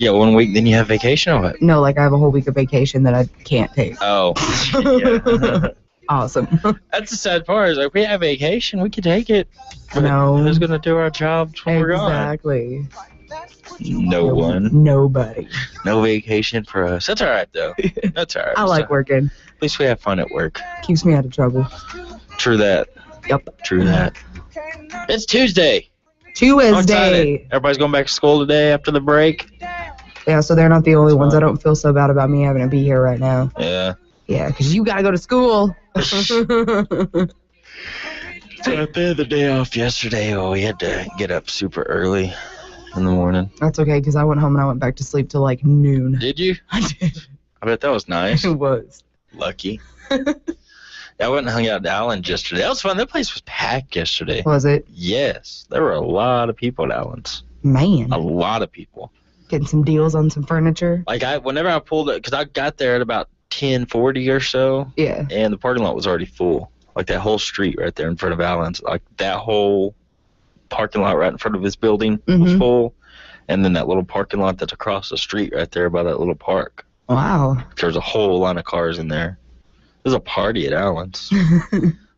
Yeah, 1 week, then you have vacation or what? No, like I have a whole week of vacation that I can't take. Oh, yeah. Awesome. That's the sad part. Is like we have vacation, we could take it. But No. who's gonna do our jobs when we're gone? Exactly. No one. Nobody. No vacation for us. That's all right though. That's all right. I like working. At least we have fun at work. Keeps me out of trouble. True that. Yep. True that. It's Tuesday. Tuesday. Everybody's going back to school today after the break. Yeah, so they're not the only ones. I don't feel so bad about me having to be here right now. Yeah. Yeah, because you got to go to school. So I had the day off yesterday. Oh, we had to get up super early in the morning. That's okay, because I went home and I went back to sleep till like noon. Did you? I did. I bet that was nice. It was. Lucky. I went and hung out at Allen's yesterday. That was fun. That place was packed yesterday. Was it? Yes. There were a lot of people at Allen's. Man. A lot of people. Getting some deals on some furniture. Like, whenever I pulled it, because I got there at about 10:40 or so. Yeah. And the parking lot was already full. Like, that whole street right there in front of Allen's. Like, that whole parking lot right in front of his building was full. And then that little parking lot that's across the street right there by that little park. Wow. There's a whole line of cars in there. There's a party at Allen's.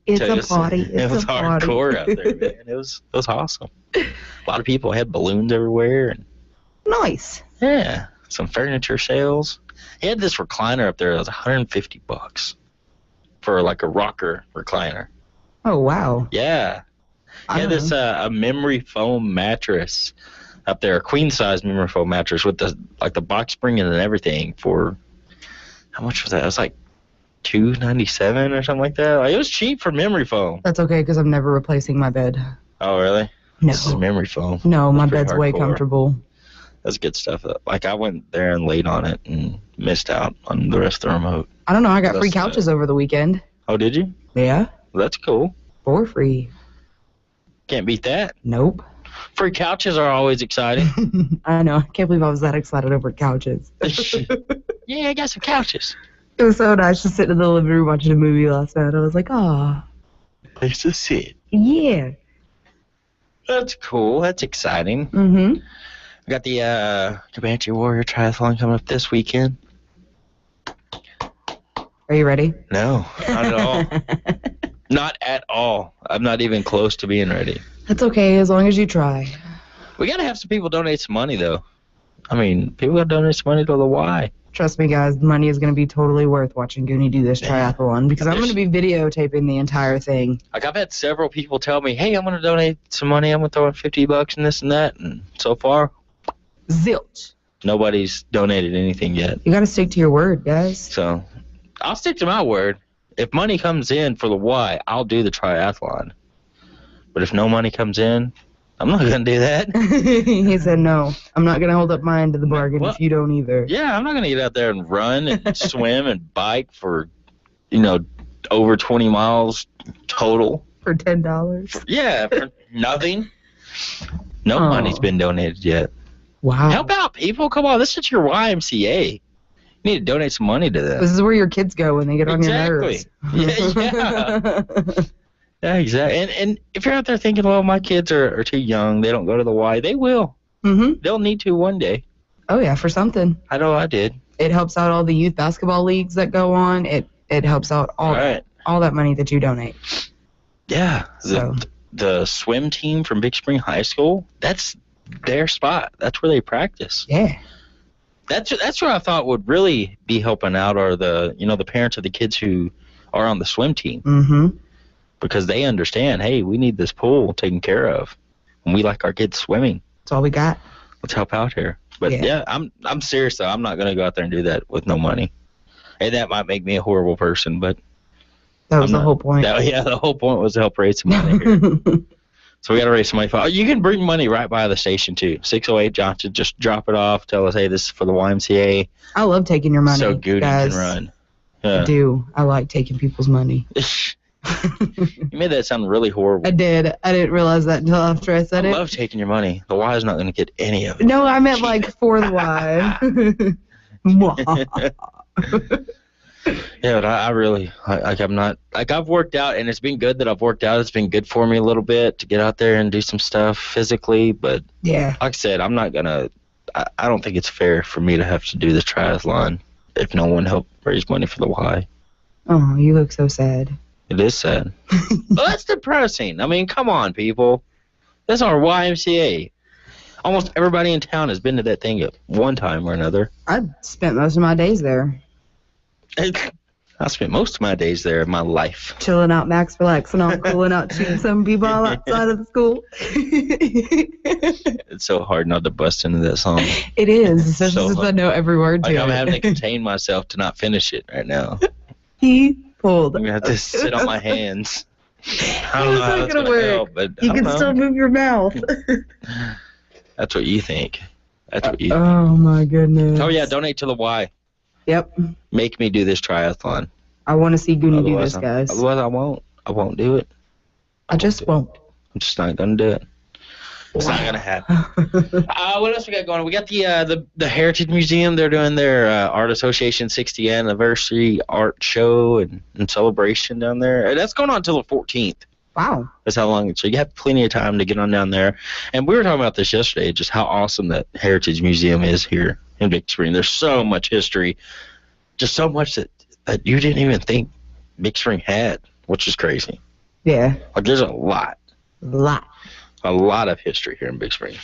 It's a party. It was hardcore out there, man. It was awesome. A lot of people had balloons everywhere. And nice. yeah, some furniture sales. He had this recliner up there that was $150 for like a rocker recliner. Oh, wow. Yeah. He had this a memory foam mattress up there, a queen size memory foam mattress with the box spring and everything for, how much was that? It was like $297 or something like that. Like, it was cheap for memory foam. That's okay, because I'm never replacing my bed. Oh, really? No. This is memory foam. No, my That's bed's way hardcore. comfortable. That's good stuff. Like, I went there and laid on it and missed out on the rest of the remote. I don't know. I got free couches over the weekend. Oh, did you? Yeah. Well, that's cool. For free. Can't beat that. Nope. Free couches are always exciting. I know. I can't believe I was that excited over couches. Yeah, I got some couches. It was so nice to sit in the living room watching a movie last night. I was like, "Ah, Place to sit. Yeah. That's cool. That's exciting. Mm-hmm. We got the Comanche Warrior Triathlon coming up this weekend. Are you ready? No, not at all. Not at all. I'm not even close to being ready. That's okay, as long as you try. We got to have some people donate some money, though. I mean, people got to donate some money to the Y. Trust me, guys, money is going to be totally worth watching Gooney do this triathlon, because I'm going to be videotaping the entire thing. Like, I've had several people tell me, hey, I'm going to donate some money. I'm going to throw in $50 and this and that. And so far, zilch. Nobody's donated anything yet. You got to stick to your word, guys. So, I'll stick to my word. If money comes in for the Y, I'll do the triathlon. But if no money comes in, I'm not going to do that. He said, no, I'm not going to hold up my end of the bargain if you don't either. Yeah, I'm not going to get out there and run and swim and bike for, over 20 miles total. For $10? Yeah, for nothing. No money's been donated yet. Wow. Help out, people. Come on, this is your YMCA. You need to donate some money to this. This is where your kids go when they get on your nerves. Yeah. Yeah, exactly. And if you're out there thinking, well, my kids are too young, they don't go to the Y, they will. Mm-hmm. They'll need to one day. Oh, yeah, for something. I know I did. It helps out all the youth basketball leagues that go on. It helps out all that money that you donate. Yeah. The swim team from Big Spring High School, that's their spot. That's where they practice. Yeah. That's what I thought would really be helping out are the parents of the kids who are on the swim team. Mm-hmm. Because they understand, hey, we need this pool taken care of. And we like our kids swimming. That's all we got. Let's help out here. But yeah I'm serious though. I'm not going to go out there and do that with no money. And that might make me a horrible person, but that was the whole point. The whole point was to help raise some money here. So we got to raise some money. You can bring money right by the station too. 608 Johnson. Just drop it off. Tell us, hey, this is for the YMCA. I love taking your money. So Gooney can run. Yeah. I do. I like taking people's money. You made that sound really horrible. I did. I didn't realize that until after I said it. I love taking your money. The Y is not going to get any of it. No, I meant like for the Y. Yeah, but I really, I'm not, I've worked out, and it's been good that I've worked out. It's been good for me a little bit to get out there and do some stuff physically, but yeah, like I said, I'm not going to, I don't think it's fair for me to have to do this triathlon if no one helped raise money for the Y. Oh, you look so sad. It is sad. Well, that's depressing. I mean, come on, people. That's our YMCA. Almost everybody in town has been to that thing at one time or another. I spent most of my days there. I spent most of my days there in my life. Chilling out, max relaxing on, cooling out, shooting some people outside of the school. It's so hard not to bust into that song. It is, especially since I know every word to it. I'm having to contain myself to not finish it right now. He pulled. I'm going to have to sit on my hands. I don't know how that's going to help, but you can still move your mouth. That's what you think. That's what you think. Oh, my goodness. Oh, yeah, donate to the Y. Yep. Make me do this triathlon. I want to see Gooney do this, guys. Otherwise, I won't. I won't do it. I just won't. I'm just not going to do it. It's not going to happen. What else we got going on? We got the Heritage Museum. They're doing their Art Association 60th anniversary art show and celebration down there. That's going on until the 14th. Wow. That's how long. So you have plenty of time to get on down there. And we were talking about this yesterday, just how awesome that Heritage Museum is here in Big Spring. There's so much history, just so much that you didn't even think Big Spring had, which is crazy. Yeah. Like, there's a lot. A lot of history here in Big Spring.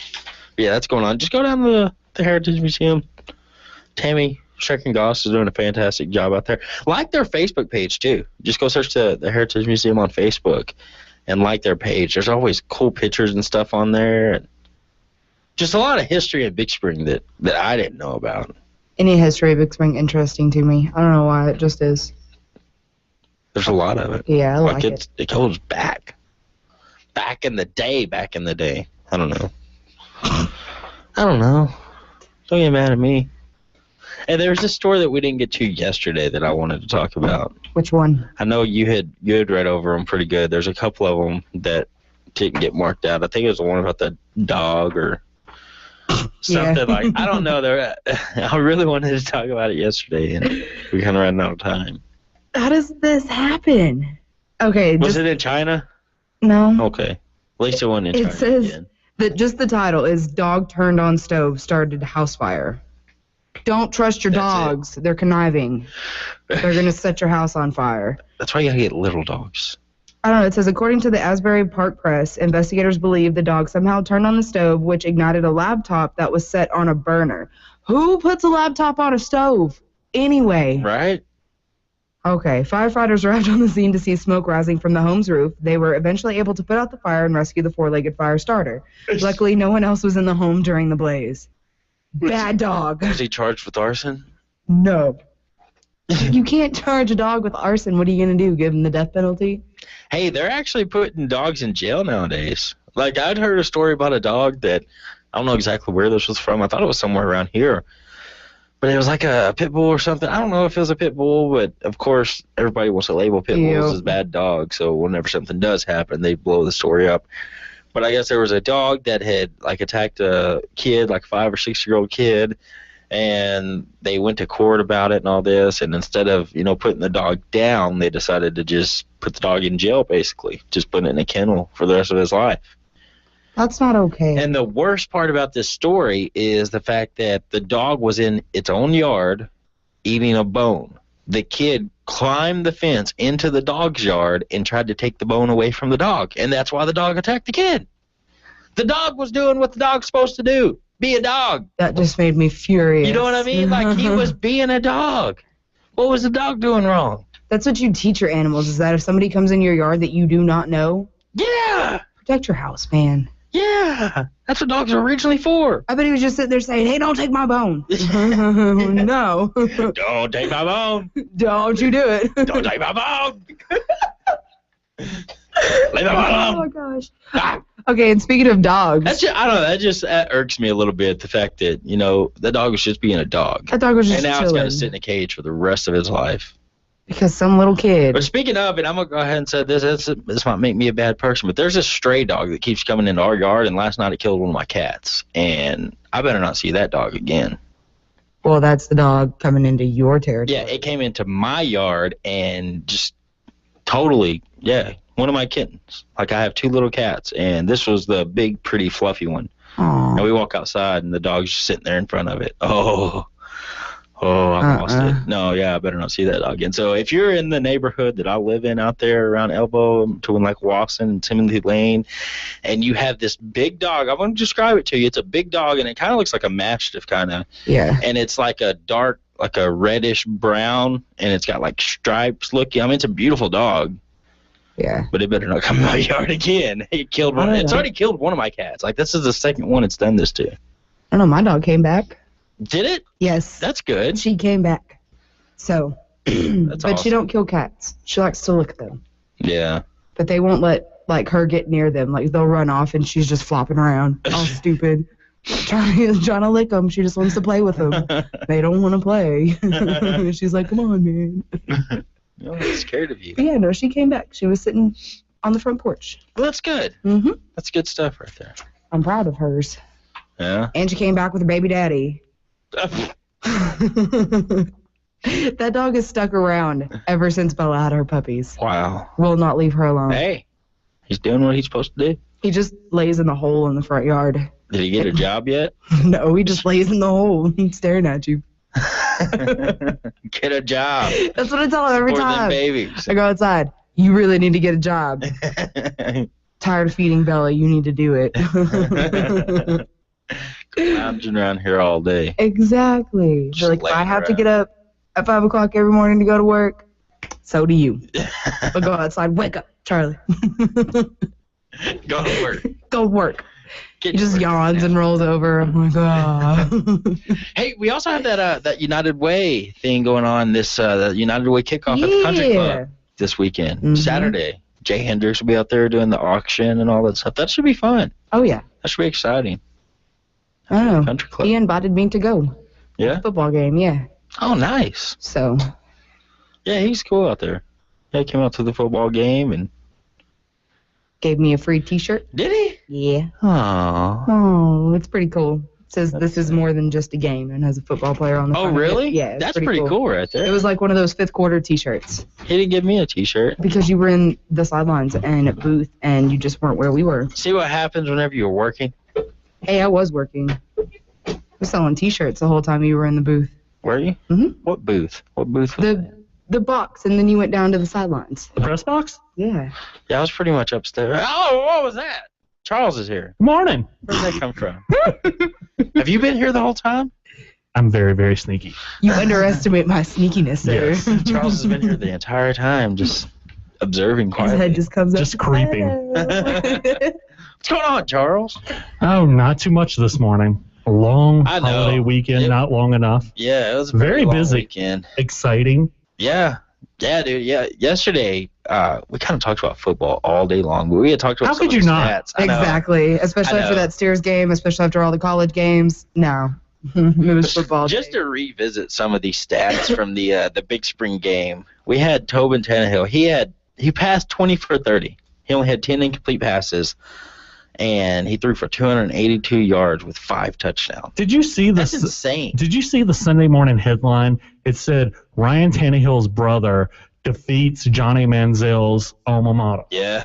But yeah, that's going on. Just go down to the Heritage Museum. Tammy Schrecken-Goss is doing a fantastic job out there. Like their Facebook page, too. Just go search the Heritage Museum on Facebook and like their page. There's always cool pictures and stuff on there. And just a lot of history in Big Spring that I didn't know about. Any history of Big Spring interesting to me. I don't know why. It just is. There's a lot of it. Yeah, I like it. It goes back. Back in the day. I don't know. Don't get mad at me. And there was this story that we didn't get to yesterday that I wanted to talk about. Which one? I know you had read over them pretty good. There's a couple of them that didn't get marked out. I think it was the one about the dog or something like. I don't know. I really wanted to talk about it yesterday, and we kind of ran out of time. How does this happen? Okay. Was it in China? No. Okay. At least it wasn't in China. It says that just the title is "Dog Turned on Stove Started House Fire." Don't trust your dogs. They're conniving. They're going to set your house on fire. That's why you got to get little dogs. I don't know. It says, according to the Asbury Park Press, investigators believe the dog somehow turned on the stove, which ignited a laptop that was set on a burner. Who puts a laptop on a stove? Anyway. Right? Okay. Firefighters arrived on the scene to see smoke rising from the home's roof. They were eventually able to put out the fire and rescue the four-legged fire starter. Luckily, no one else was in the home during the blaze. Bad dog. Was he charged with arson? No. You can't charge a dog with arson. What are you going to do? Give him the death penalty? Hey, they're actually putting dogs in jail nowadays. Like, I'd heard a story about a dog that, I don't know exactly where this was from. I thought it was somewhere around here. But it was like a pit bull or something. I don't know if it was a pit bull, but, of course, everybody wants to label pit bulls as bad dogs. So whenever something does happen, they blow the story up. But I guess there was a dog that had, like, attacked a kid, like a 5 or 6-year-old kid, and they went to court about it and all this, and instead of, putting the dog down, they decided to just put the dog in jail, basically, just put it in a kennel for the rest of his life. That's not okay. And the worst part about this story is the fact that the dog was in its own yard eating a bone. The kid climbed the fence into the dog's yard and tried to take the bone away from the dog, and that's why the dog attacked the kid. The dog was doing what the dog's supposed to do, be a dog. That just made me furious. You know what I mean? Like, he was being a dog. What was the dog doing wrong? That's what you teach your animals, is that if somebody comes in your yard that you do not know, protect your house, man. Yeah, that's what dogs are originally for. I bet he was just sitting there saying, hey, don't take my bone. No. Don't take my bone. Don't you do it. Don't take my bone. Leave him alone. Oh, my gosh. Ah. Okay, and speaking of dogs. I don't know, that irks me a little bit, the fact that, the dog was just being a dog. That dog was just chilling. And now it's got to sit in a cage for the rest of his life. Because some little kid. But speaking of it, I'm going to go ahead and say this might make me a bad person, but there's a stray dog that keeps coming into our yard, and last night it killed one of my cats. And I better not see that dog again. Well, that's the dog coming into your territory. Yeah, it came into my yard and just totally, one of my kittens. Like, I have 2 little cats, and this was the big, pretty, fluffy one. Aw. And we walk outside, and the dog's just sitting there in front of it. Oh, I lost it. No, yeah, I better not see that dog again. So if you're in the neighborhood that I live in out there around Elbow between like Wasson and Timothy Lane, and you have this big dog, I'm going to describe it to you. It's a big dog, and it kind of looks like a Mastiff kind of. Yeah. And it's like a dark, like a reddish brown, and it's got like stripes looking. I mean, it's a beautiful dog. Yeah. But it better not come in my yard again. It killed one. It's already killed one of my cats. Like, this is the second one it's done this to. I don't know. My dog came back. Did it? Yes. That's good. She came back. So, That's but awesome. she don't kill cats. She likes to lick them. Yeah. But they won't let like her get near them. Like they'll run off and she's just flopping around, all stupid, trying to lick them. She just wants to play with them. They don't want to play. She's like, "Come on, man." No, I'm scared of you. But yeah, no, she came back. She was sitting on the front porch. Well, that's good. Mhm. That's good stuff right there. I'm proud of hers. Yeah. And she came back with her baby daddy. That dog is stuck around ever since Bella had her puppies. Wow. Will not leave her alone. Hey, he's doing what he's supposed to do. He just lays in the hole in the front yard. Did he get a job yet? No, he just lays in the hole staring at you. Get a job. That's what I tell him every For them time. babies. I go outside. You really need to get a job. Tired of feeding Bella. You need to do it. Lounging around here all day. Exactly. Just They're like, if I laying have to around. get up at 5 o'clock every morning to go to work, so do you. But go outside. Wake up, Charlie. Go to work. Go work. Get He to just work. yawns and rolls over. I'm like, oh. Hey, we also have that United Way thing going on. This the United Way kickoff at the Country Club this weekend, Mhm. Saturday. Jay Hendricks will be out there doing the auction and all that stuff. That should be fun. Oh, yeah. That should be exciting. I don't know. Country Club. He invited me to go. Yeah. Football game, yeah. Oh, nice. So, Yeah, he's cool out there. Yeah, he came out to the football game and gave me a free T-shirt. did he? Yeah. Aww. Oh, it's pretty cool. It says this is more than just a game and has a football player on the Oh, front of it. really? Yeah, it's That's pretty cool right there. It was like one of those fifth quarter T-shirts He didn't give me a T-shirt. because you were in the sidelines and at booth and you just weren't where we were. See what happens whenever you're working? Hey, I was working. I was selling T-shirts the whole time you were in the booth. Were you? Mhm. What booth? What booth was that? The box, and then you went down to the sidelines. The press box? Yeah. Yeah, I was pretty much upstairs. Oh, what was that? Charles is here. Morning. Where did that come from? Have you been here the whole time? I'm very, very sneaky. You underestimate my sneakiness, sir. Yes. Charles has been here the entire time, just observing His quietly. head just comes up. Just creeping. What's going on, Charles? Oh, not too much this morning. A long I know. holiday weekend, It- not long enough. Yeah, it was a Very long busy. weekend. Exciting. Yeah, dude. Yeah, yesterday we kind of talked about football all day long, but we had talked about How some could of you the not? stats. I know. Exactly. Especially I after know. that Steers game, especially after all the college games. No. It was football. Just day. to revisit some of these stats from the Big Spring game, we had Tobin Tannehill. He passed 20 for 30. He only had 10 incomplete passes, and he threw for 282 yards with 5 touchdowns. Did you see That's this? insane. Did you see the Sunday morning headline? It said Ryan Tannehill's brother defeats Johnny Manziel's alma mater. Yeah.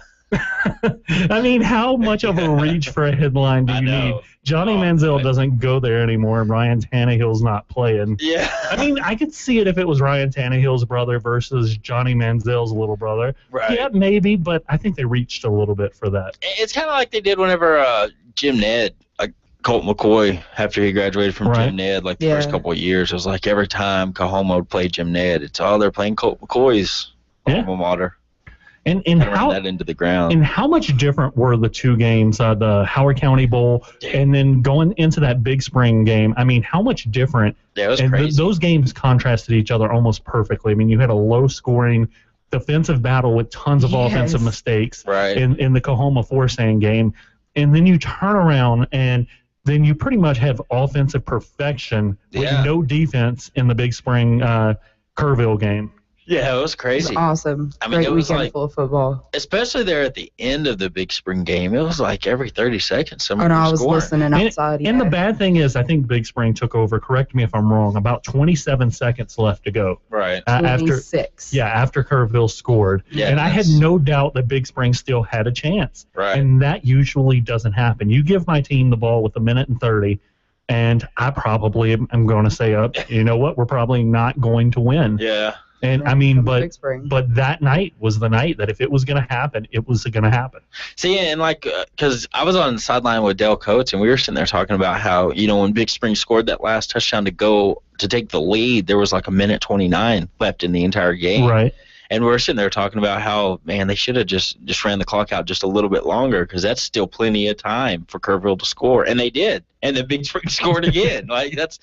I mean, how much of a reach for a headline do I you know. need? Johnny Oh, Manziel boy. doesn't go there anymore, and Ryan Tannehill's not playing. Yeah. I mean, I could see it if it was Ryan Tannehill's brother versus Johnny Manziel's little brother. Right. Yeah, maybe, but I think they reached a little bit for that. It's kind of like they did whenever Jim Ned, like Colt McCoy, after he graduated from Right. Jim Ned, like the Yeah. first couple of years, it was like every time Kahoma would play Jim Ned, it's they're playing Colt McCoy's Yeah. alma mater. And Kind of run how that into the ground. and how much different were the two games, the Howard County Bowl and then going into that Big Spring game? I mean, how much different? Yeah, it was And crazy. those games contrasted each other almost perfectly. I mean, you had a low-scoring defensive battle with tons of Yes. offensive mistakes Right. in the Kahoma Forsan game, and then you turn around and then you pretty much have offensive perfection with Yeah. no defense in the Big Spring Kerrville game. Yeah, it was It crazy. was awesome. I mean, Great it was weekend like, full of football. especially there at the end of the Big Spring game, it was like every 30 seconds Oh, somebody no, I was was scoring. listening outside. And the bad thing is, I think Big Spring took over. Correct me if I'm wrong. About 27 seconds left to go. Right. After 26. after Kerrville scored. Yeah, and I had that's- no doubt that Big Spring still had a chance. Right. And that usually doesn't happen. You give my team the ball with 1:30, and I probably am going to say, you know what, we're probably not going to win. Yeah. And I mean, Big Spring. but that night was the night that if it was going to happen, it was going to happen. See, and like, because I was on the sideline with Dale Coates, and we were sitting there talking about how, when Big Spring scored that last touchdown to take the lead, there was like 1:29 left in the entire game. Right. And we were sitting there talking about how, man, they should have just ran the clock out just a little bit longer, because that's still plenty of time for Kerrville to score. And they did. And the Big Spring scored again. Like, that's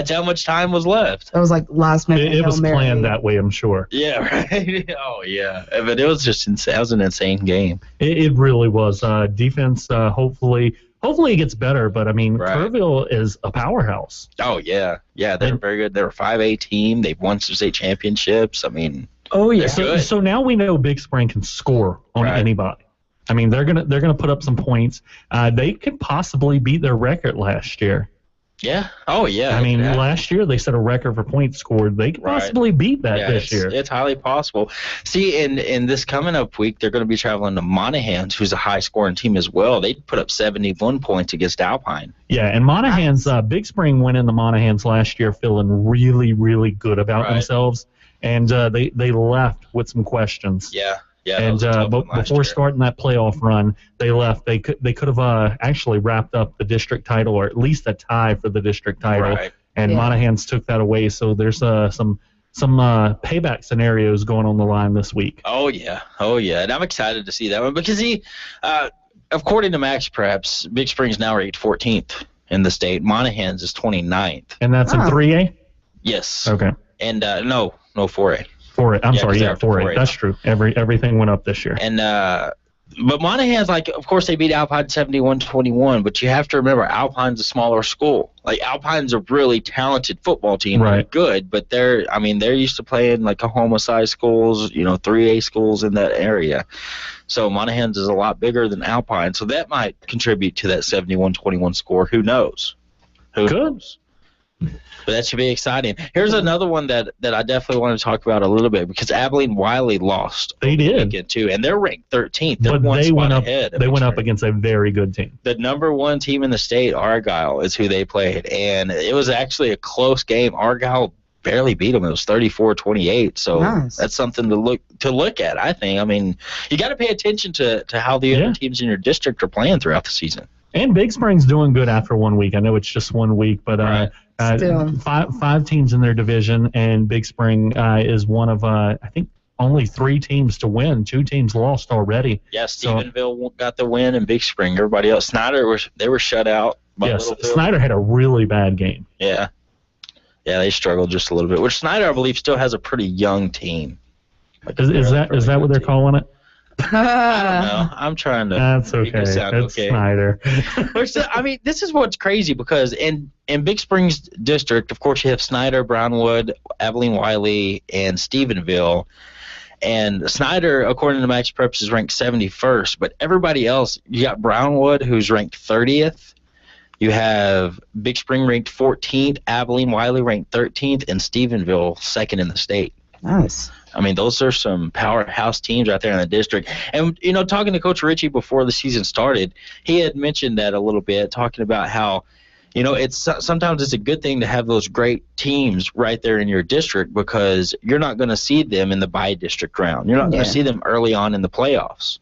how much time was left. That was like last minute. It was planned that way, I'm sure. Yeah, right? Oh, yeah. But it was just that was an insane game. It really was. Defense, hopefully it gets better. But, I mean, Right. Kerrville is a powerhouse. Oh, yeah. Yeah, they're very good. They're a 5A team. They've won some state championships. I mean, Oh, yeah. They're good. So now we know Big Spring can score on Right. anybody. I mean, they're gonna put up some points. They could possibly beat their record last year. yeah. Oh, yeah. I mean, yeah. last year they set a record for points scored. They could Right. possibly beat that Yeah, this year. It's highly possible. See, in this coming up week, they're going to be traveling to Monahans, who's a high-scoring team as well. They put up 71 points against Alpine. Yeah, and Monahans, Big Spring went into Monahans last year feeling really, really good about Right. themselves, and they left with some questions. Yeah. Yeah. that And was a tough one last before year. starting that playoff run, they left. They could have actually wrapped up the district title, or at least a tie for the district title. Right. And Yeah. Monahans took that away. So there's some payback scenarios going on the line this week. Oh, yeah. And I'm excited to see that one because according to Max Preps, Big Spring's now ranked 14th in the state. Monahans is 29th. And that's in Oh. 3A. Yes. Okay. And no 4A. 4A. I'm Yeah, sorry. 'cause Yeah, they're 4A. 4A. That's true. Everything went up this year. And but Monahans, like, of course, they beat Alpine 71-21, but you have to remember Alpine's a smaller school. Like, Alpine's a really talented football team. Right. They're good, but they're used to playing like Oklahoma-sized schools, 3A schools in that area. So Monahans is a lot bigger than Alpine, so that might contribute to that 71-21 score. Who knows? Who Good. knows? But that should be exciting. Here's another one that I definitely want to talk about a little bit, because Abilene Wiley lost They did. weekend too, and they're ranked 13th. They're But one they spot went up. ahead of They went Big up Spring. against a very good team. The number one team in the state, Argyle, is who they played, and it was actually a close game. Argyle barely beat them. It was 34-28. So Nice. that's something to look at, I think. I mean, you got to pay attention to how the Yeah. other teams in your district are playing throughout the season. And Big Spring's doing good after 1 week. I know it's just 1 week, but Right. Still. five teams in their division, and Big Spring is one of I think only 3 teams to win. 2 teams lost already. Yeah, Stephenville got the win, and Big Spring. Everybody else, Snyder were shut out by Yes, Littlefield. Snyder had a really bad game. Yeah, they struggled just a little bit. Which Snyder, I believe, still has a pretty young team. Like, Is they're a that fairly what good they're team. calling it? I don't know. I'm trying to. That's make okay. it sound It's okay. Snyder. I mean, this is what's crazy, because in Big Springs district, of course, you have Snyder, Brownwood, Abilene Wiley, and Stephenville. And Snyder, according to Max Preps, is ranked 71st. But everybody else, you got Brownwood, who's ranked 30th. You have Big Spring ranked 14th, Abilene Wiley ranked 13th, and Stephenville second in the state. Nice. I mean, those are some powerhouse teams out there in the district. And, talking to Coach Ritchie before the season started, he had mentioned that a little bit, talking about how, sometimes it's a good thing to have those great teams right there in your district, because you're not going to see them in the by-district round. You're not going Yeah. to see them early on in the playoffs,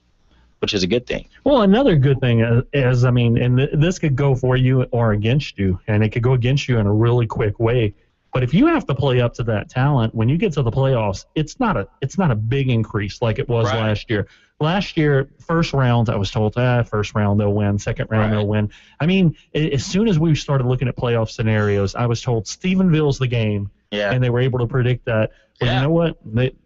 which is a good thing. Well, another good thing is, I mean, and this could go for you or against you, and it could go against you in a really quick way. But if you have to play up to that talent, when you get to the playoffs, it's not a big increase like it was Right. last year. Last year, first round, I was told, first round they'll win, second round Right. they'll win. I mean, as soon as we started looking at playoff scenarios, I was told Stephenville's the game, Yeah. and they were able to predict that. Well, Yeah. you know what?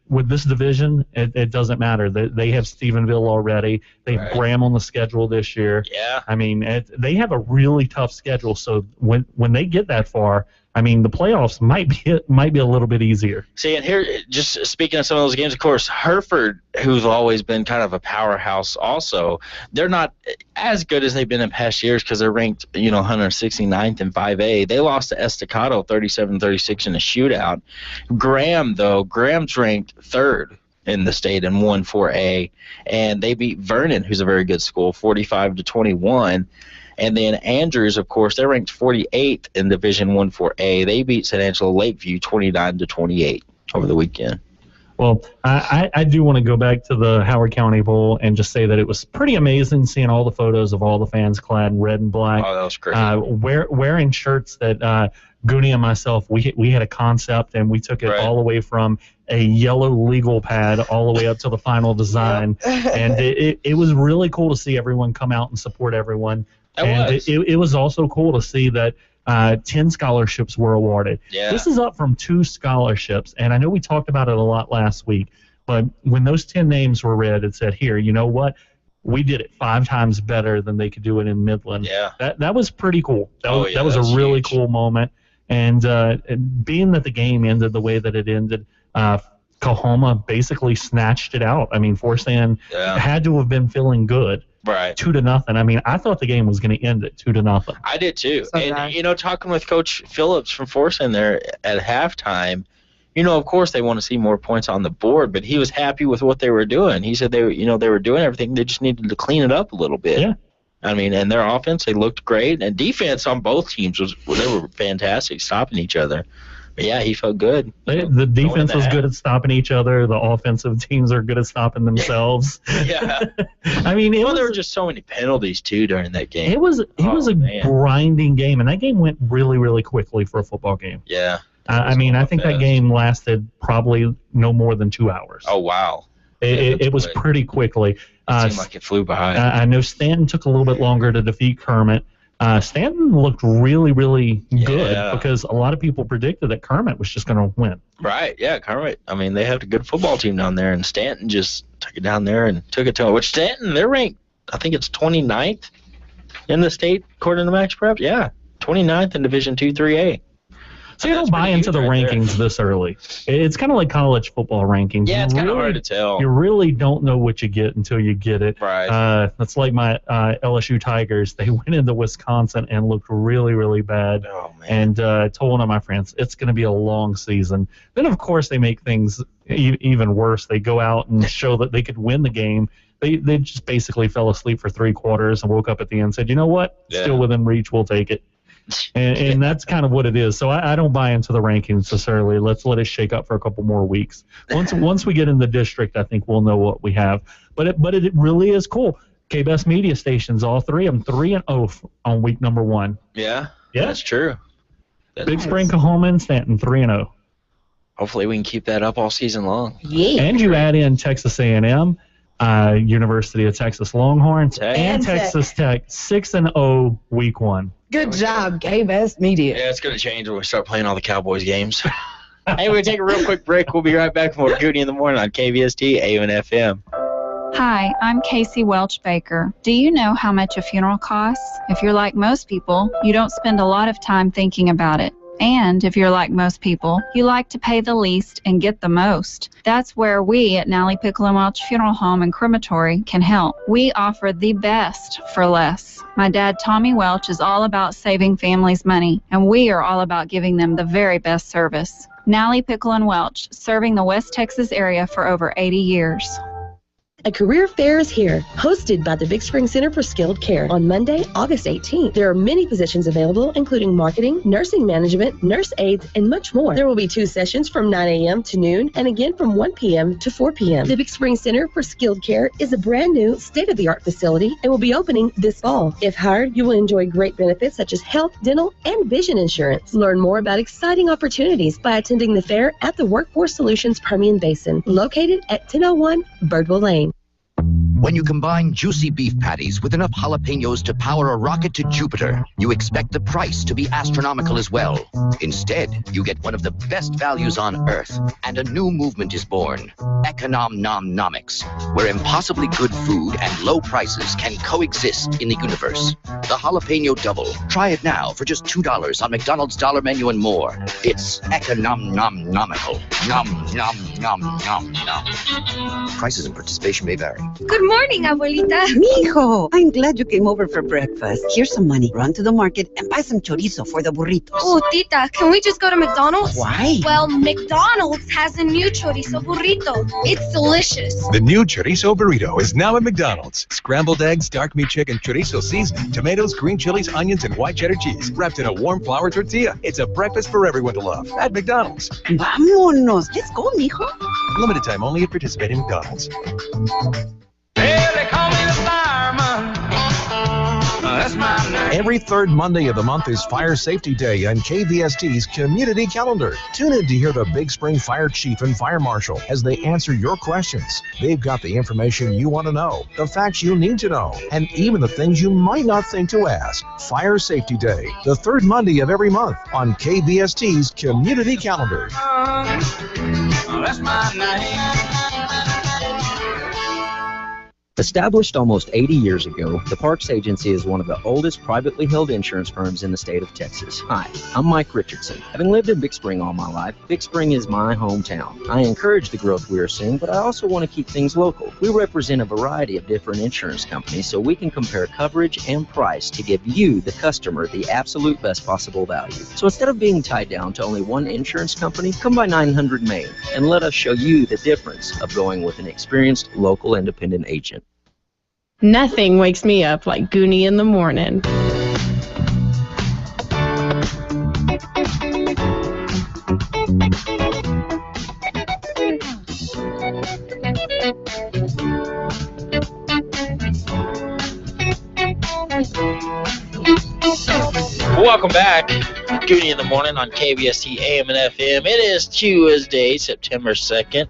With this division, it doesn't matter. They have Stephenville already. They have Graham on the schedule this year. Yeah. I mean, they have a really tough schedule. So when they get that far, I mean, the playoffs might be a little bit easier. See, and here, just speaking of some of those games, of course, Hereford, who's always been kind of a powerhouse also, they're not as good as they've been in past years because they're ranked, 169th in 5A. They lost to Estacado 37-36 in a shootout. Graham's ranked third in the state and won 4A, and they beat Vernon, who's a very good school, 45-21. And then Andrews, of course, they're ranked 48th in Division 1-4A. They beat San Angelo Lakeview 29-28 over the weekend. Well, I do want to go back to the Howard County Bowl and just say that it was pretty amazing seeing all the photos of all the fans clad in red and black. Oh, that was great. Wearing shirts that Gooney and myself, we had a concept, and we took it all the way from a yellow legal pad all the way up to the final design. And it was really cool to see everyone come out and support everyone. It was also cool to see that 10 scholarships were awarded. Yeah. This is up from 2 scholarships, and I know we talked about it a lot last week, but when those 10 names were read, it said, here, you know what? We did it 5 times better than they could do it in Midland. Yeah. That was pretty cool. That was a really cool moment. And being that the game ended the way that it ended, Coahoma basically snatched it out. I mean, Forsan had to have been feeling good. Right. 2-0. I mean, I thought the game was going to end at 2-0. I did too. So and, talking with Coach Phillips from Forsan there at halftime, of course they want to see more points on the board, but he was happy with what they were doing. He said they were doing everything. They just needed to clean it up a little bit. Yeah. I mean, and their offense, they looked great. And defense on both teams, they were fantastic, stopping each other. But, yeah, he felt good. The defense was good at stopping each other. The offensive teams are good at stopping themselves. Yeah. I mean, there were just so many penalties, too, during that game. It was a grinding game, and that game went really, really quickly for a football game. Yeah. I think that game lasted probably no more than 2 hours. Oh, wow. It was pretty quickly. It seemed like it flew by. I know Stanton took a little bit longer to defeat Kermit. Stanton looked really, really good because a lot of people predicted that Kermit was just going to win. Right, yeah, Kermit. I mean, they have a good football team down there, and Stanton just took it down there and took it to it. Which Stanton, they're ranked, I think it's 29th in the state, according to Max Preps. Yeah, 29th in Division 2-3A. So you don't buy into the rankings this early. It's kind of like college football rankings. Yeah, it's kind of hard to tell. You really don't know what you get until you get it. Right. That's like my LSU Tigers. They went into Wisconsin and looked really, really bad. Oh, man. And told one of my friends, it's going to be a long season. Then, of course, they make things even worse. They go out and show that they could win the game. They just basically fell asleep for 3 quarters and woke up at the end and said, you know what? Still within reach. We'll take it. And that's kind of what it is. So I don't buy into the rankings necessarily. Let's let it shake up for a couple more weeks. Once we get in the district, I think we'll know what we have. But it really is cool. K-Best media stations, all 3 of them, 3-0 on week number 1. Yeah, that's true. Big Spring, Coahoma, and Stanton, 3-0. Hopefully we can keep that up all season long. Yeah. And you add in Texas A&M, University of Texas Longhorns, and Texas Tech, 6-0 week 1. Good job, K-Best Media. Yeah, it's going to change when we start playing all the Cowboys games. Hey, we'll take a real quick break. We'll be right back for more Gooney in the Morning on KVST AM and FM. Hi, I'm Casey Welch Baker. Do you know how much a funeral costs? If you're like most people, you don't spend a lot of time thinking about it. And if you're like most people, you like to pay the least and get the most. That's where we at Nally Pickle and Welch Funeral Home and Crematory can help. We offer the best for less. My dad, Tommy Welch, is all about saving families money, and we are all about giving them the very best service. Nally Pickle and Welch, serving the West Texas area for over 80 years. A career fair is here, hosted by the Big Spring Center for Skilled Care on Monday, August 18th. There are many positions available, including marketing, nursing management, nurse aides, and much more. There will be 2 sessions from 9 a.m. to noon and again from 1 p.m. to 4 p.m. The Big Spring Center for Skilled Care is a brand new, state-of-the-art facility and will be opening this fall. If hired, you will enjoy great benefits such as health, dental, and vision insurance. Learn more about exciting opportunities by attending the fair at the Workforce Solutions Permian Basin, located at 1001 Birdwell Lane. When you combine juicy beef patties with enough jalapenos to power a rocket to Jupiter, you expect the price to be astronomical as well. Instead, you get one of the best values on Earth, and a new movement is born, Econom-Nom-Nomics, where impossibly good food and low prices can coexist in the universe. The Jalapeno Double. Try it now for just $2 on McDonald's Dollar Menu and more. It's Econom-Nom-Nomical. Nom, nom, nom, nom, nom. Prices and participation may vary. Good morning, abuelita. Mijo, I'm glad you came over for breakfast. Here's some money. Run to the market and buy some chorizo for the burritos. Oh, tita, can we just go to McDonald's? Why? Well, McDonald's has a new chorizo burrito. It's delicious. The new chorizo burrito is now at McDonald's. Scrambled eggs, dark meat chicken, chorizo seasoning, tomatoes, green chilies, onions, and white cheddar cheese, wrapped in a warm flour tortilla. It's a breakfast for everyone to love at McDonald's. Vámonos. Let's go, mijo. Limited time only at participating McDonald's. Hey, they call me the fireman. That's my name. Every third Monday of the month is Fire Safety Day on KVST's community calendar. Tune in to hear the Big Spring Fire Chief and Fire Marshal as they answer your questions. They've got the information you want to know, the facts you need to know, and even the things you might not think to ask. Fire Safety Day, the third Monday of every month on KVST's community calendar. That's my name. Established almost 80 years ago, the Parks Agency is one of the oldest privately held insurance firms in the state of Texas. Hi, I'm Mike Richardson. Having lived in Big Spring all my life, Big Spring is my hometown. I encourage the growth we are seeing, but I also want to keep things local. We represent a variety of different insurance companies so we can compare coverage and price to give you, the customer, the absolute best possible value. So instead of being tied down to only one insurance company, come by 900 Main and let us show you the difference of going with an experienced local independent agent. Nothing wakes me up like Gooney in the morning. Welcome back. Gooney in the morning on KVST AM and FM. It is Tuesday, September 2nd.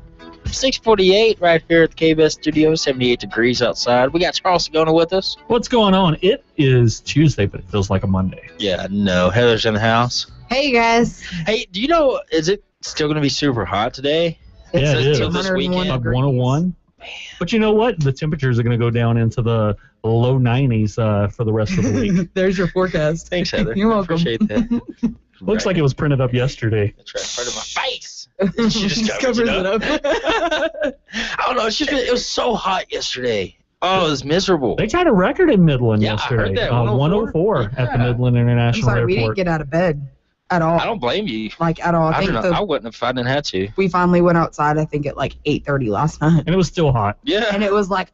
6:48 right here at the KBS studio, 78 degrees outside. We got Charles Gooney with us. What's going on? It is Tuesday, but it feels like a Monday. Yeah, no. Heather's in the house. Hey, guys. Hey, do you know, is it still going to be super hot today? Yeah, it is. This weekend? Like 101. Man. But you know what? The temperatures are going to go down into the low 90s for the rest of the week. There's your forecast. Thanks, Heather. You're welcome. I appreciate that. Looks like it was printed up yesterday. That's right, part of my face. She just covers it up. I don't know. It was so hot yesterday. Oh, it was miserable. They tied a record in Midland I yesterday. heard that. 104 at the Midland International I'm sorry, Airport. we didn't get out of bed at all. I don't blame you. Like, at all. I wouldn't if I didn't have to. We finally went outside, I think, at like 8:30 last night. And it was still hot. Yeah. And it was like,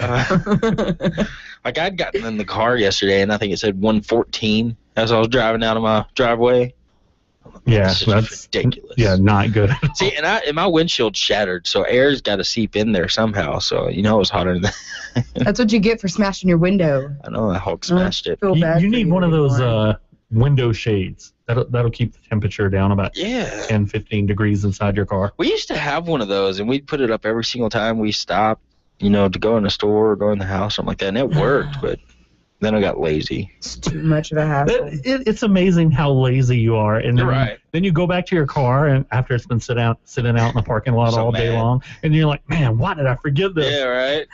vampire. Like, I'd gotten in the car yesterday, and I think it said 114 as I was driving out of my driveway. Yeah, that's ridiculous. Yeah, not good. See, and my windshield shattered, so air's got to seep in there somehow. So it was hotter than that. That's what you get for smashing your window. I know, the Hulk smashed it. You need one of those window shades. That'll keep the temperature down about 10, 15 degrees inside your car. We used to have one of those, and we'd put it up every single time we stopped, to go in the store or go in the house, something like that, and it worked, but then I got lazy. It's too much of a hassle. It's amazing how lazy you are. And You're right. Then you go back to your car, and after it's been sitting out in the parking lot all day long, and you're like, man, why did I forget this? Yeah, right.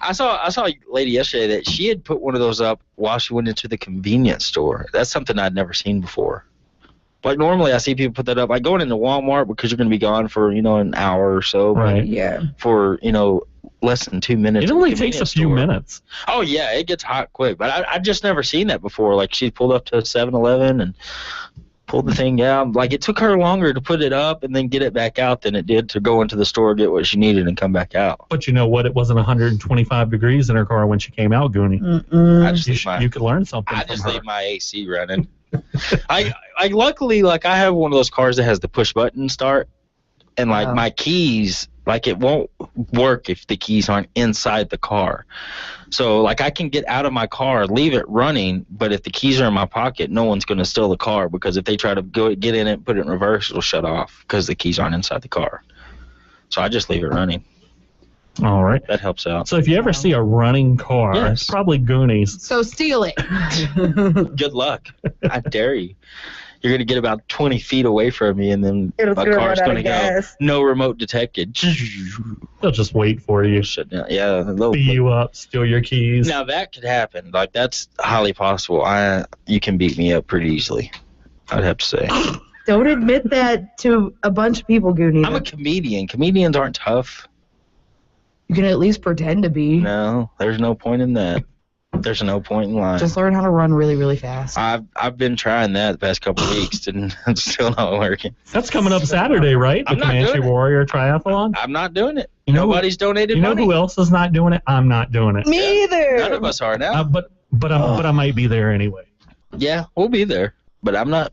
I saw a lady yesterday that she had put one of those up while she went into the convenience store. That's something I'd never seen before. Like, normally I see people put that up, like going into Walmart because you're going to be gone for, an hour or so. Right. Yeah. For, less than 2 minutes. It only takes a few minutes. Oh, yeah, it gets hot quick. But I just never seen that before. Like, she pulled up to 7-Eleven and pulled the thing out. Like, it took her longer to put it up and then get it back out than it did to go into the store, get what she needed, and come back out. But you know what? It wasn't 125 degrees in her car when she came out, Gooney. You could learn something I just leave my AC running. I luckily, I have one of those cars that has the push button start, and my keys, it won't work if the keys aren't inside the car. So I can get out of my car, leave it running, but if the keys are in my pocket, no one's going to steal the car, because if they try to get in it, put it in reverse, it'll shut off because the keys aren't inside the car. So I just leave it running. All right. That helps out. So if you ever see a running car, it's probably Goonies. So steal it. Good luck. I dare you. You're going to get about 20 feet away from me, and then It'll a run car's out going of to go, gas. no remote detected. They'll just wait for you. Shut down. Yeah. They'll Beat you up, steal your keys. Now, that could happen. Like, that's highly possible. You can beat me up pretty easily, I'd have to say. Don't admit that to a bunch of people, Gooney. I'm a comedian. Comedians aren't tough. You can at least pretend to be. No, there's no point in that. There's no point in lying. Just learn how to run really, really fast. I've been trying that the past couple of weeks, and it's still not working. That's coming up Saturday, right? The I'm not Comanche doing it. Warrior Triathlon? I'm not doing it. You know, Nobody's donated You know money. who else is not doing it? I'm not doing it. Me either. None of us are now. But I might be there anyway. Yeah, we'll be there, but I'm not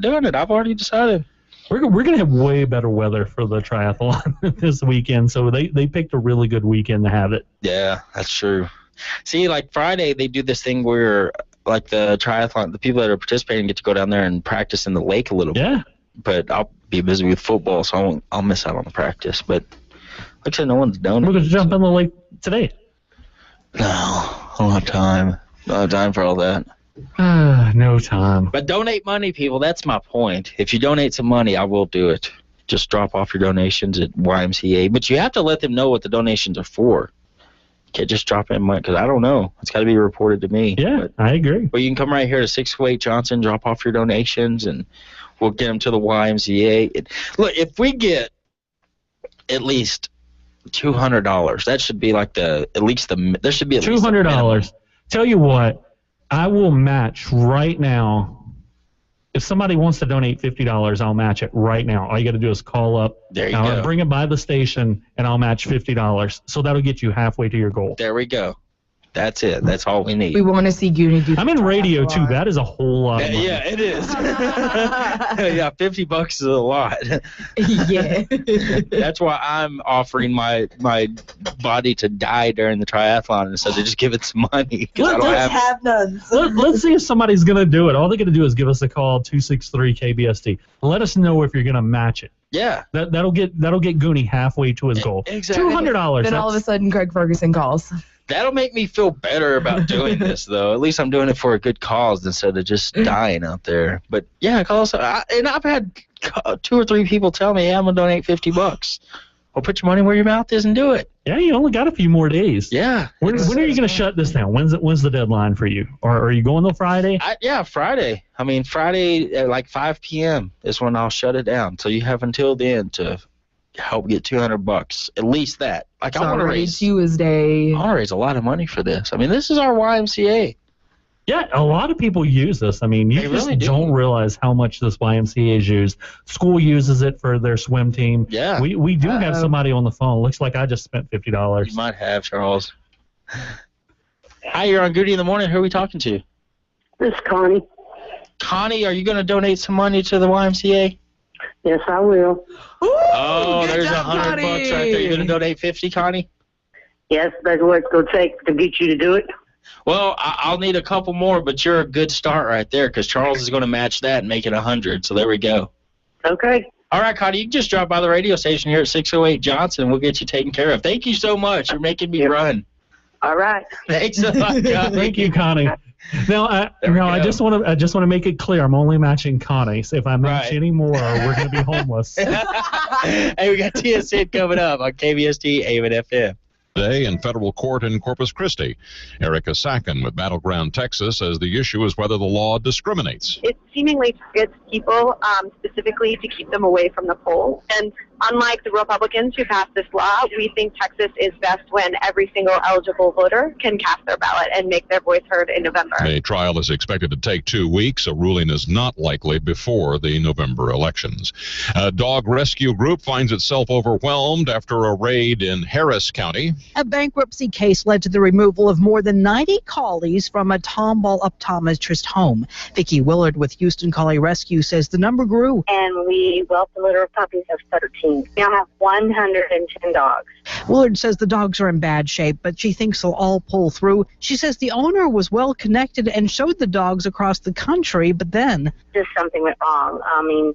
doing it. I've already decided. We're gonna have way better weather for the triathlon this weekend, so they picked a really good weekend to have it. Yeah, that's true. See, like Friday, they do this thing where, like the triathlon, the people that are participating get to go down there and practice in the lake a little bit. Yeah. But I'll be busy with football, so I'll miss out on the practice. But like I said, no one's done it. We're gonna jump in the lake today. No, I don't have time. I don't have time for all that. No time. But donate money, people. That's my point. If you donate some money, I will do it. Just drop off your donations at YMCA. But you have to let them know what the donations are for. You can't just drop in money, because I don't know. It's got to be reported to me. Yeah, I agree. But you can come right here to 608 Johnson, drop off your donations, and we'll get them to the YMCA. Look, if we get at least $200, that should be like there should be at least $200. Tell you what, I will match right now. If somebody wants to donate $50, I'll match it right now. All you got to do is call up. There you I'll go. bring it by the station, and I'll match $50. So that'll get you halfway to your goal. There we go. That's it. That's all we need. We want to see Gooney do. I'm in radio too. That is a whole lot of money. Yeah, it is. Yeah, $50 is a lot. Yeah. That's why I'm offering my body to die during the triathlon instead of just give it some money. 'Cause I don't have none. Let's see if somebody's going to do it. All they got to do is give us a call, 263-KBST. Let us know if you're going to match it. Yeah. That'll get Gooney halfway to his goal. Exactly. $200. Then all of a sudden, Craig Ferguson calls. That'll make me feel better about doing this, though. At least I'm doing it for a good cause instead of just dying out there. But yeah, call us. And I've had 2 or 3 people tell me, "Yeah, I'm gonna donate $50." Well, put your money where your mouth is and do it. Yeah, you only got a few more days. Yeah. When are you going to shut this down? When's the deadline for you? Or are you going till Friday? Yeah, Friday. I mean, Friday at like 5 p.m. is when I'll shut it down. So you have until then to help get $200. At least that. Like I want to raise Tuesday. I want to raise a lot of money for this. I mean, this is our YMCA. Yeah, a lot of people use this. I mean, you They just really do. don't realize how much this YMCA is used. School uses it for their swim team. Yeah. We do have somebody on the phone. Looks like I just spent $50. You might have, Charles. Hi, you're on Goody in the Morning. Who are we talking to? This is Connie. Connie, are you going to donate some money to the YMCA? Yes, I will. Oh, good there's job, $100 right there. You going to donate 50, Connie? Yes, that's what it's going to take to get you to do it. Well, I'll need a couple more, but you're a good start right there because Charles is going to match that and make it 100. So there we go. Okay. All right, Connie, you can just drop by the radio station here at 608 Johnson, and we'll get you taken care of. Thank you so much. You're making me run. All right. Thanks a lot, Connie. Thank you, Connie. Now, I just want to make it clear. I'm only matching Connie. So if I match any more, we're going to be homeless. Hey, we got TSN coming up on KBST AM and FM. Today in federal court in Corpus Christi. Erica Sacken with Battleground Texas says the issue is whether the law discriminates. It seemingly targets people specifically to keep them away from the polls. And unlike the Republicans who passed this law, we think Texas is best when every single eligible voter can cast their ballot and make their voice heard in November. The trial is expected to take 2 weeks. A ruling is not likely before the November elections. A dog rescue group finds itself overwhelmed after a raid in Harris County. A bankruptcy case led to the removal of more than 90 collies from a Tomball optometrist home. Vicki Willard with Houston Collie Rescue says the number grew. And we whelped a litter of puppies of 13. We now have 110 dogs. Willard says the dogs are in bad shape, but she thinks they'll all pull through. She says the owner was well connected and showed the dogs across the country, but then Just something went wrong. I mean,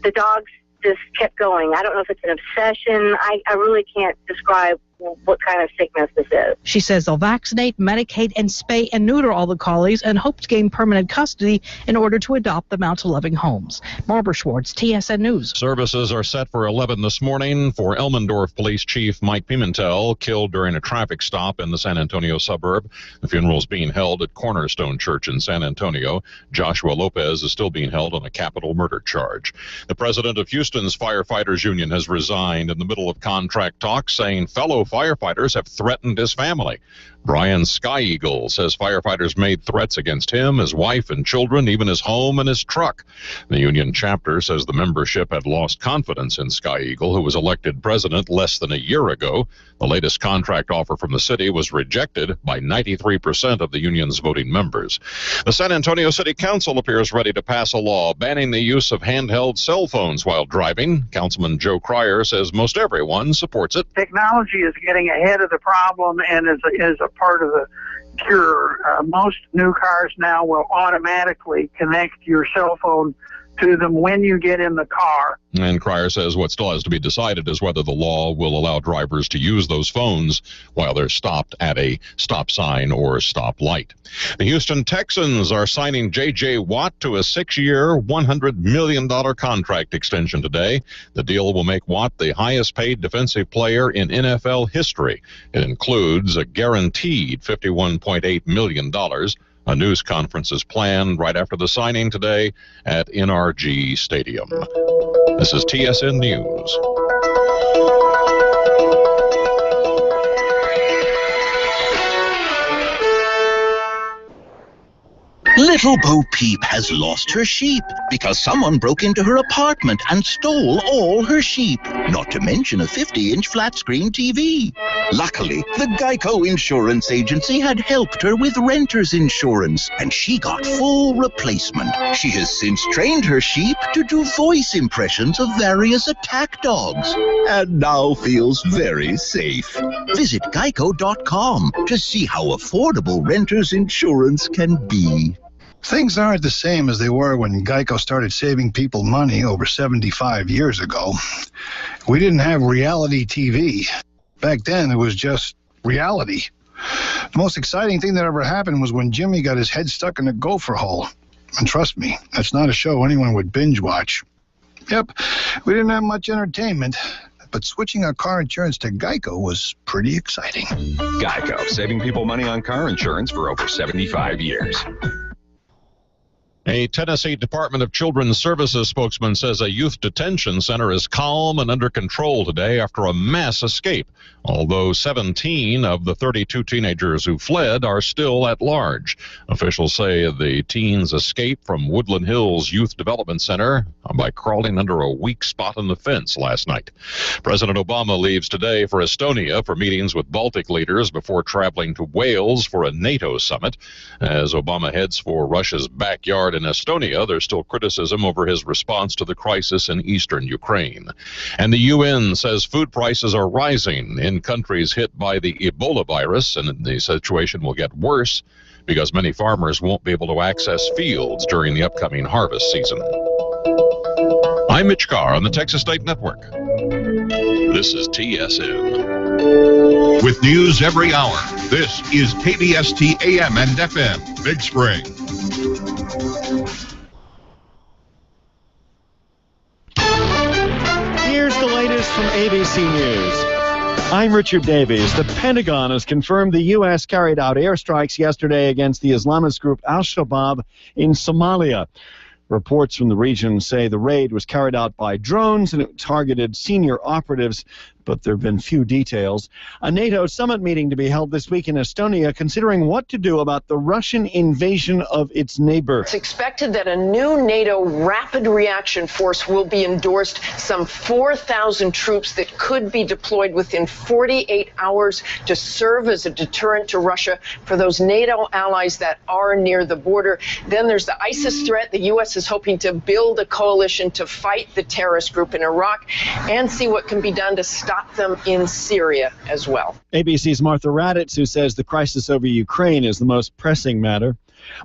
the dogs just kept going. I don't know if it's an obsession. I really can't describe what kind of sickness this is. She says they'll vaccinate, medicate, and spay and neuter all the collies and hope to gain permanent custody in order to adopt them out to loving homes. Barbara Schwartz, TSN News. Services are set for 11 this morning for Elmendorf Police Chief Mike Pimentel, killed during a traffic stop in the San Antonio suburb. The funeral is being held at Cornerstone Church in San Antonio. Joshua Lopez is still being held on a capital murder charge. The president of Houston's Firefighters Union has resigned in the middle of contract talks, saying fellow firefighters have threatened his family. Brian Sky Eagle says firefighters made threats against him, his wife and children, even his home and his truck. The union chapter says the membership had lost confidence in Sky Eagle, who was elected president less than a year ago. The latest contract offer from the city was rejected by 93% of the union's voting members. The San Antonio City Council appears ready to pass a law banning the use of handheld cell phones while driving. Councilman Joe Cryer says most everyone supports it. Technology is getting ahead of the problem and is a part of the cure. Most new cars now will automatically connect your cell phone to them when you get in the car. And Cryer says what still has to be decided is whether the law will allow drivers to use those phones while they're stopped at a stop sign or stop light. The Houston Texans are signing J.J. Watt to a 6-year, $100 million contract extension today. The deal will make Watt the highest-paid defensive player in NFL history. It includes a guaranteed $51.8 million. A news conference is planned right after the signing today at NRG Stadium. This is TSN News. Little Bo Peep has lost her sheep because someone broke into her apartment and stole all her sheep, not to mention a 50-inch flat-screen TV. Luckily, the Geico Insurance Agency had helped her with renter's insurance, and she got full replacement. She has since trained her sheep to do voice impressions of various attack dogs, and now feels very safe. Visit Geico.com to see how affordable renter's insurance can be. Things aren't the same as they were when Geico started saving people money over 75 years ago. We didn't have reality TV. Back then, it was just reality. The most exciting thing that ever happened was when Jimmy got his head stuck in a gopher hole. And trust me, that's not a show anyone would binge watch. Yep, we didn't have much entertainment, but switching our car insurance to Geico was pretty exciting. Geico, saving people money on car insurance for over 75 years. A Tennessee Department of Children's Services spokesman says a youth detention center is calm and under control today after a mass escape, although 17 of the 32 teenagers who fled are still at large. Officials say the teens escaped from Woodland Hills Youth Development Center by crawling under a weak spot in the fence last night. President Obama leaves today for Estonia for meetings with Baltic leaders before traveling to Wales for a NATO summit. As Obama heads for Russia's backyard in Estonia, there's still criticism over his response to the crisis in eastern Ukraine. And the UN says food prices are rising in countries hit by the Ebola virus, and the situation will get worse because many farmers won't be able to access fields during the upcoming harvest season. I'm Mitch Carr on the Texas State Network. This is TSN. With news every hour, this is KBST AM and FM, Big Spring. Here's the latest from ABC News. I'm Richard Davies. The Pentagon has confirmed the U.S. carried out airstrikes yesterday against the Islamist group al-Shabaab in Somalia. Reports from the region say the raid was carried out by drones and it targeted senior operatives, but there have been few details. A NATO summit meeting to be held this week in Estonia, considering what to do about the Russian invasion of its neighbor. It's expected that a new NATO rapid reaction force will be endorsed, some 4,000 troops that could be deployed within 48 hours to serve as a deterrent to Russia for those NATO allies that are near the border. Then there's the ISIS threat. The U.S. is hoping to build a coalition to fight the terrorist group in Iraq and see what can be done to stop them in Syria as well. ABC's Martha Raddatz, who says the crisis over Ukraine is the most pressing matter.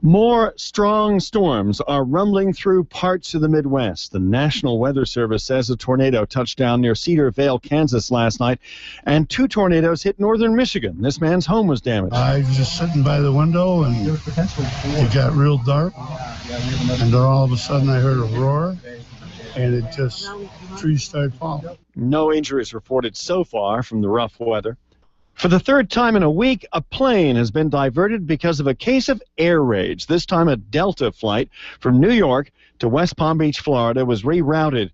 More strong storms are rumbling through parts of the Midwest. The National Weather Service says a tornado touched down near Cedar Vale, Kansas last night, and 2 tornadoes hit northern Michigan. This man's home was damaged. I was just sitting by the window, and it got real dark, and then all of a sudden I heard a roar, and it just, trees started falling. No injuries reported so far from the rough weather. For the 3rd time in a week, a plane has been diverted because of a case of air rage. This time a Delta flight from New York to West Palm Beach, Florida, was rerouted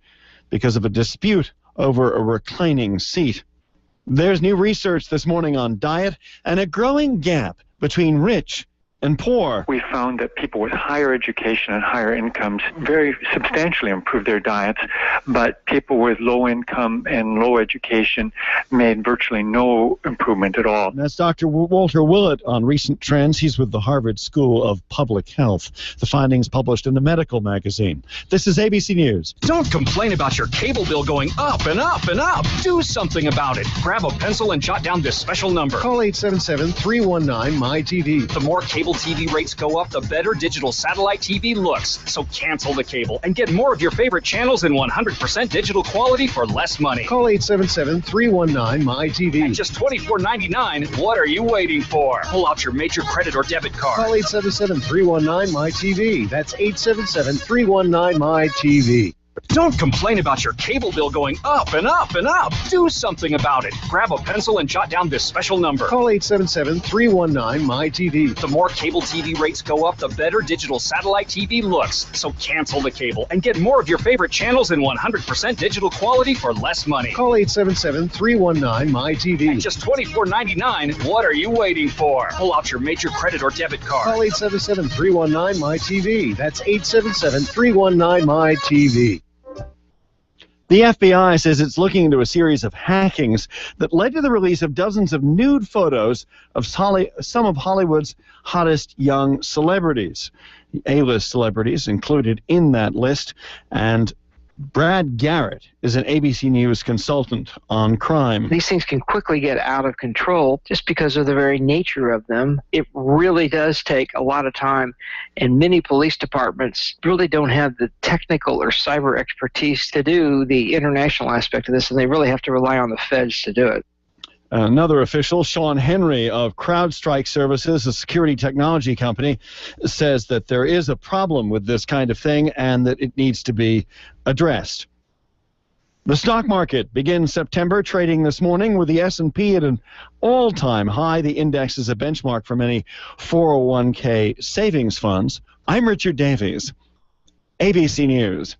because of a dispute over a reclining seat. There's new research this morning on diet and a growing gap between rich and poor. We found that people with higher education and higher incomes very substantially improved their diets, but people with low income and low education made virtually no improvement at all. That's Dr. Walter Willett on recent trends. He's with the Harvard School of Public Health. The findings published in the Medical Magazine. This is ABC News. Don't complain about your cable bill going up and up and up. Do something about it. Grab a pencil and jot down this special number. Call 877-319-MY-TV. The more cable TV rates go up, the better digital satellite TV looks. So cancel the cable and get more of your favorite channels in 100% digital quality for less money. Call 877-319-MY-TV. At just $24.99, what are you waiting for? Pull out your major credit or debit card. Call 877-319-MY-TV. That's 877-319-MY-TV. Don't complain about your cable bill going up and up and up. Do something about it. Grab a pencil and jot down this special number. Call 877-319-MY-TV. The more cable TV rates go up, the better digital satellite TV looks. So cancel the cable and get more of your favorite channels in 100% digital quality for less money. Call 877-319-MY-TV. At just $24.99, what are you waiting for? Pull out your major credit or debit card. Call 877-319-MY-TV. That's 877-319-MY-TV. The FBI says it's looking into a series of hackings that led to the release of dozens of nude photos of some of Hollywood's hottest young celebrities. A-list celebrities included in that list, and Brad Garrett is an ABC News consultant on crime. These things can quickly get out of control just because of the very nature of them. It really does take a lot of time, and many police departments really don't have the technical or cyber expertise to do the international aspect of this, and they really have to rely on the feds to do it. Another official, Sean Henry of CrowdStrike Services, a security technology company, says that there is a problem with this kind of thing and that it needs to be addressed. The stock market begins September trading this morning with the S&P at an all-time high. The index is a benchmark for many 401k savings funds. I'm Richard Davies, ABC News.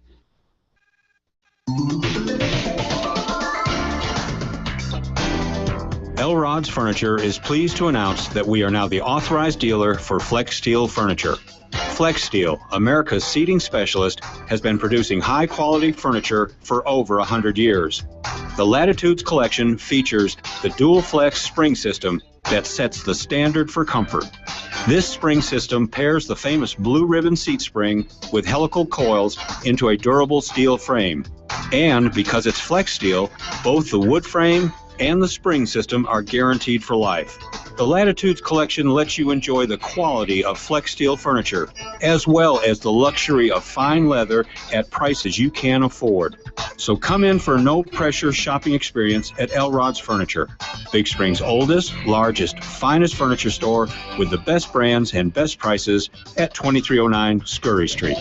Elrod's Furniture is pleased to announce that we are now the authorized dealer for Flex Steel furniture. Flex Steel, America's seating specialist, has been producing high-quality furniture for over 100 years. The Latitudes collection features the Dual Flex spring system that sets the standard for comfort. This spring system pairs the famous blue ribbon seat spring with helical coils into a durable steel frame. And because it's Flex Steel, both the wood frame and the spring system are guaranteed for life. The Latitudes collection lets you enjoy the quality of Flex Steel furniture, as well as the luxury of fine leather at prices you can afford. So come in for a no-pressure shopping experience at Elrod's Furniture, Big Spring's oldest, largest, finest furniture store with the best brands and best prices at 2309 Scurry Street.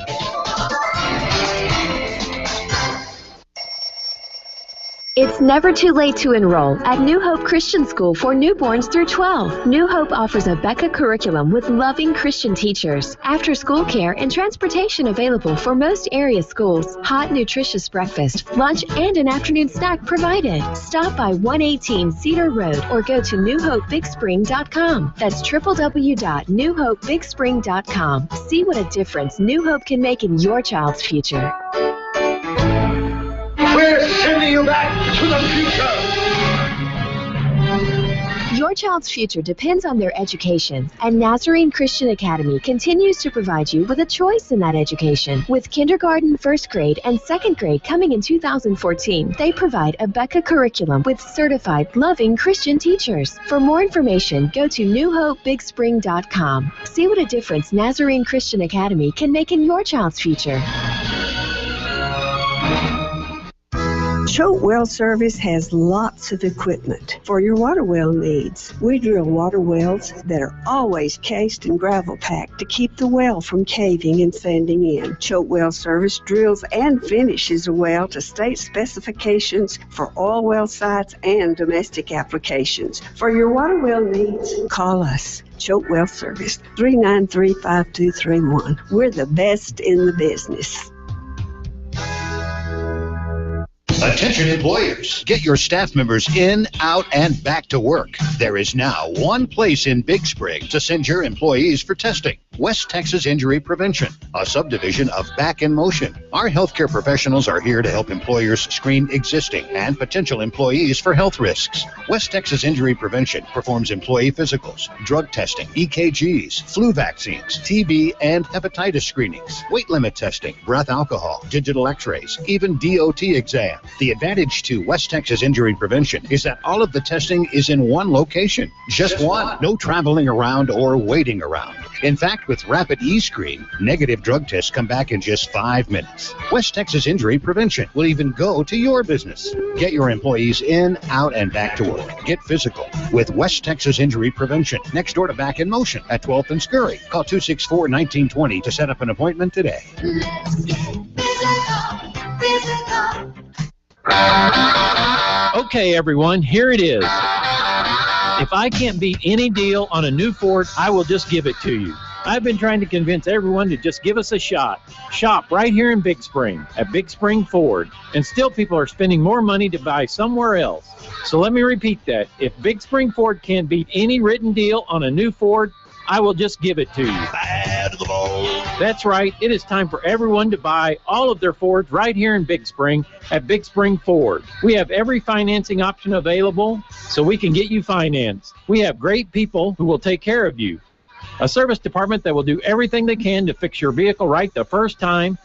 It's never too late to enroll at New Hope Christian School for newborns through 12. New Hope offers a Becca curriculum with loving Christian teachers, after-school care, and transportation available for most area schools. Hot, nutritious breakfast, lunch, and an afternoon snack provided. Stop by 118 Cedar Road or go to newhopebigspring.com. That's www.newhopebigspring.com. See what a difference New Hope can make in your child's future. We're sending you back to the future. Your child's future depends on their education, and Nazarene Christian Academy continues to provide you with a choice in that education. With kindergarten, first grade, and second grade coming in 2014, they provide a Becca curriculum with certified, loving Christian teachers. For more information, go to newhopebigspring.com. See what a difference Nazarene Christian Academy can make in your child's future. Choate Well Service has lots of equipment for your water well needs. We drill water wells that are always cased and gravel packed to keep the well from caving and sanding in. Choate Well Service drills and finishes a well to state specifications for oil well sites and domestic applications. For your water well needs, call us. Choate Well Service, 393-5231. We're the best in the business. Attention employers, get your staff members in, out, and back to work. There is now one place in Big Spring to send your employees for testing. West Texas Injury Prevention, a subdivision of Back in Motion. Our healthcare professionals are here to help employers screen existing and potential employees for health risks. West Texas Injury Prevention performs employee physicals, drug testing, EKGs, flu vaccines, TB and hepatitis screenings, weight limit testing, breath alcohol, digital x-rays, even DOT exam. The advantage to West Texas Injury Prevention is that all of the testing is in one location. Just one. No traveling around or waiting around. In fact, with Rapid eScreen, negative drug tests come back in just 5 minutes. West Texas Injury Prevention will even go to your business. Get your employees in, out, and back to work. Get physical with West Texas Injury Prevention. Next door to Back in Motion at 12th and Scurry. Call 264-1920 to set up an appointment today. Okay, everyone, here it is. If I can't beat any deal on a new Ford, I will just give it to you. I've been trying to convince everyone to just give us a shot. Shop right here in Big Spring at Big Spring Ford, and still people are spending more money to buy somewhere else. So let me repeat that. If Big Spring Ford can't beat any written deal on a new Ford, I will just give it to you. That's right. It is time for everyone to buy all of their Fords right here in Big Spring at Big Spring Ford. We have every financing option available, so we can get you financed. We have great people who will take care of you. A service department that will do everything they can to fix your vehicle right the first time,